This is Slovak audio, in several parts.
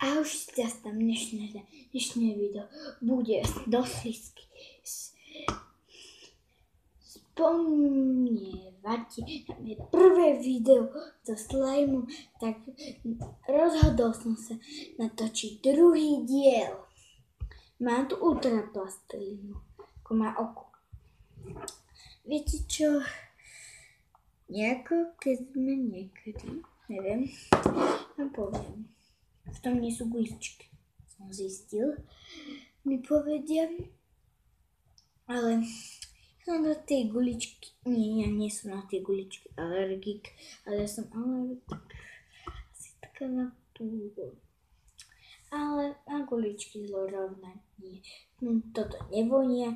A už teraz tam dnešné video bude dosť slízky. Spomnievate na moje prvé video so slajmom, tak rozhodol som sa natočiť druhý diel. Mám tu ultraplastelínu, ako má oko. Viete čo? Nejako, keď sme niekedy, neviem, vám poviem. V tom nie sú guličky, som zistil, mi povedia, ale som na tej guličky, nie, ja nie som na tie guličky alergik, ale som alergik, asi taká na tú, ale na guličky zlorovná nie. Toto nevonia,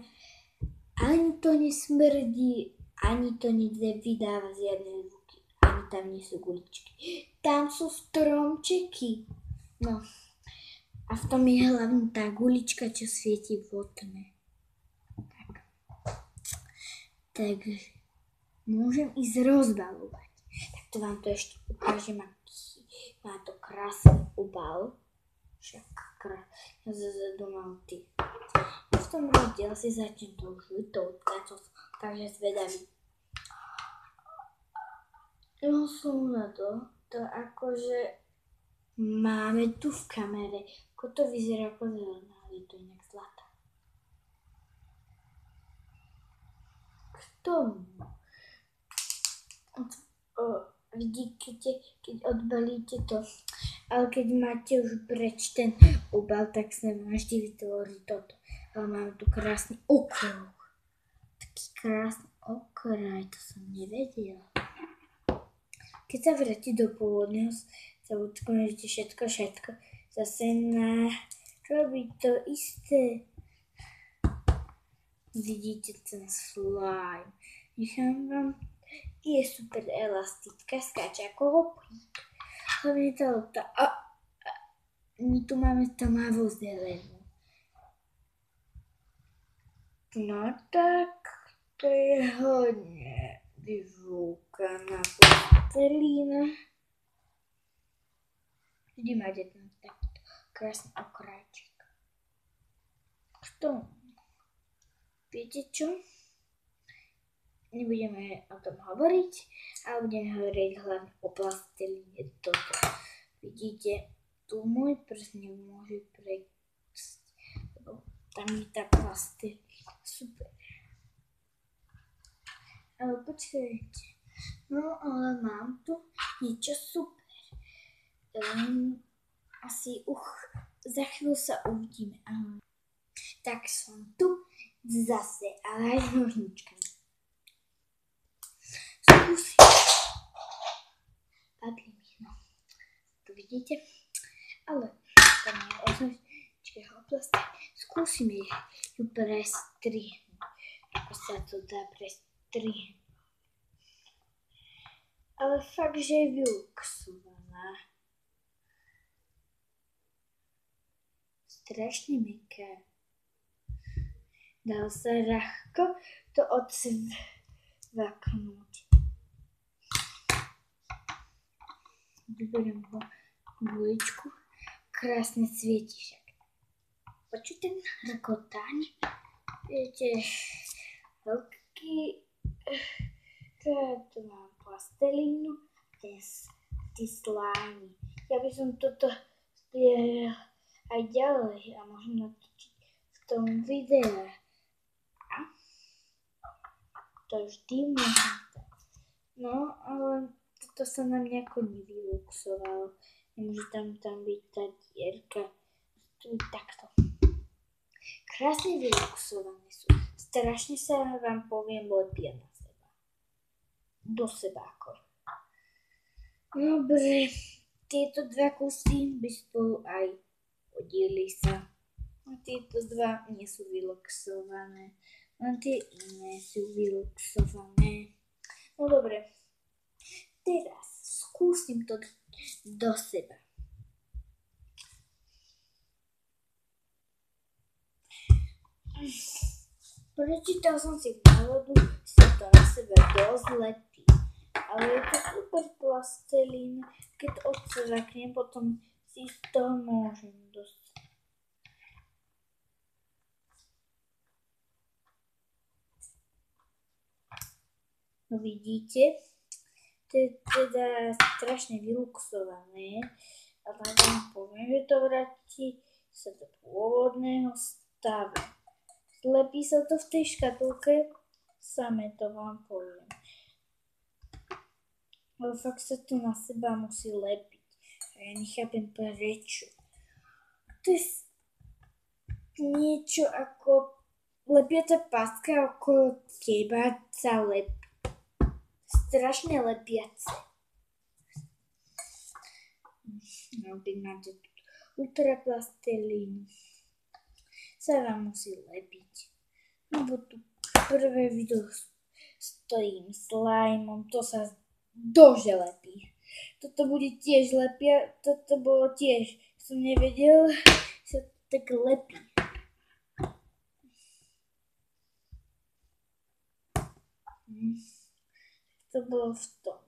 ani to nesmrdí, ani to nevydáva žiadne zvuky, ani tam nie sú guličky. Tam sú stromčeky. No, a v tom je hlavne tá gulička, čo svieti v tme. Takže môžem ísť rozbalovať. Tak to vám to ešte ukážem, aký má to krásny obal. Však ja zazadu mám ty. A v tom rozdiel si začnem tou žlutou tlačou, takže zvedavý. No som na to akože máme tu v kamere, ako to vyzerá ako zelená, ale je to inak zlatá. K tomu vidíte, keď odbalíte to, ale keď máte už preč ten obal, tak sa vám vždy vytvorí toto. Ale máme tu krásny okruh. Taký krásny okraj, to som nevedela. Keď sa vráti do pôvodného, sa ukončíte všetko, zase robiť to isté. Vidíte ten slime. Nechám vám, je super elastická, skáče ako hoplík. Hlavne tá lopta. My tu máme tmavo zelenú. No tak, to je hodne vyvúkaná plastelína. Vždy máte ten takto krásny okrajček. K tomu, viete čo? Nebudeme o tom hovoriť, ale budeme hovoriť hlavne o plastelíne. Toto. Vidíte, tu môj prst nemôže prejsť, lebo tam je tá plastelína. Super. Ale počkajte. No ale mám tu niečo super. Asi za chvíľu sa uvidíme. Tak som tu zase, ale aj s nožničkami. Skúsim. Padli mi, no. Tu vidíte? Ale tam je označka plasty. Skúsime ju prestrihnúť. Ako sa to dá prestrihnúť. Ale fakt, že je vyluxovaná. Strašne mäkké. Dal sa ľahko to odsvaknúť. Vyberiem guličku. Krásne svieti však. Počujte rakotáň? Viete, veľký... Tu mám plastelínu, ty slámy. Ja by som toto spieral aj ďalej a možno natočiť v tom videu. To vždy môžem tak. No, ale toto sa nám nejako nevyluxovalo. Nemôže tam byť tá dierka. Takto. Krásne vyluxované sú. Strašne sa vám poviem lepia na seba. Do seba ako. Dobre, tieto dva kusy by spolu aj hodili sa. A tieto dva nie sú vyluxované. Len tie iné sú vyluxované. No dobre. Teraz skúsim to do seba. Prečítal som si návodu, sa to na sebe dosť lepí. Ale je to super plastelín, keď odsevaknem, potom si z toho môžem dostať. No vidíte, to je teda strašne vyluxované a tak vám poviem, že to vráti sa do pôvodného stavu. Lepí sa to v tej škatulke, samé to vám poviem. Ale fakt sa to na seba musí lepiť. A ja nechápem prečo. To je niečo ako lepiaca pastka okolo teba sa lepí. Strašne lepiace. Keď máte ultraplastelínu, sa vám musí lepiť. Lebo tu prvé video stojím slajmom, to sa dože lepí. Toto bude tiež lepia, toto bolo tiež, som nevedel, sa tak lepí. To bolo v tom.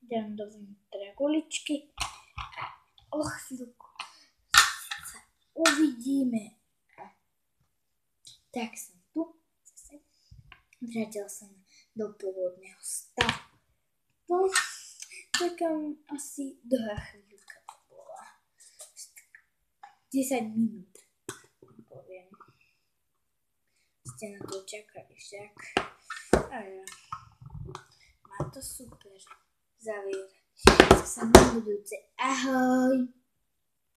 Dám dovnútra guličky a o chvíľku sa uvidíme. Tak som tu zase. Vrátil som do pôvodného stavu. No, taká asi dlhá chvíľka to bola. 10 minút, poviem. Ste na to čakali však. A ja. Má to super. Zavierať. Sa na budúce. Ahoj.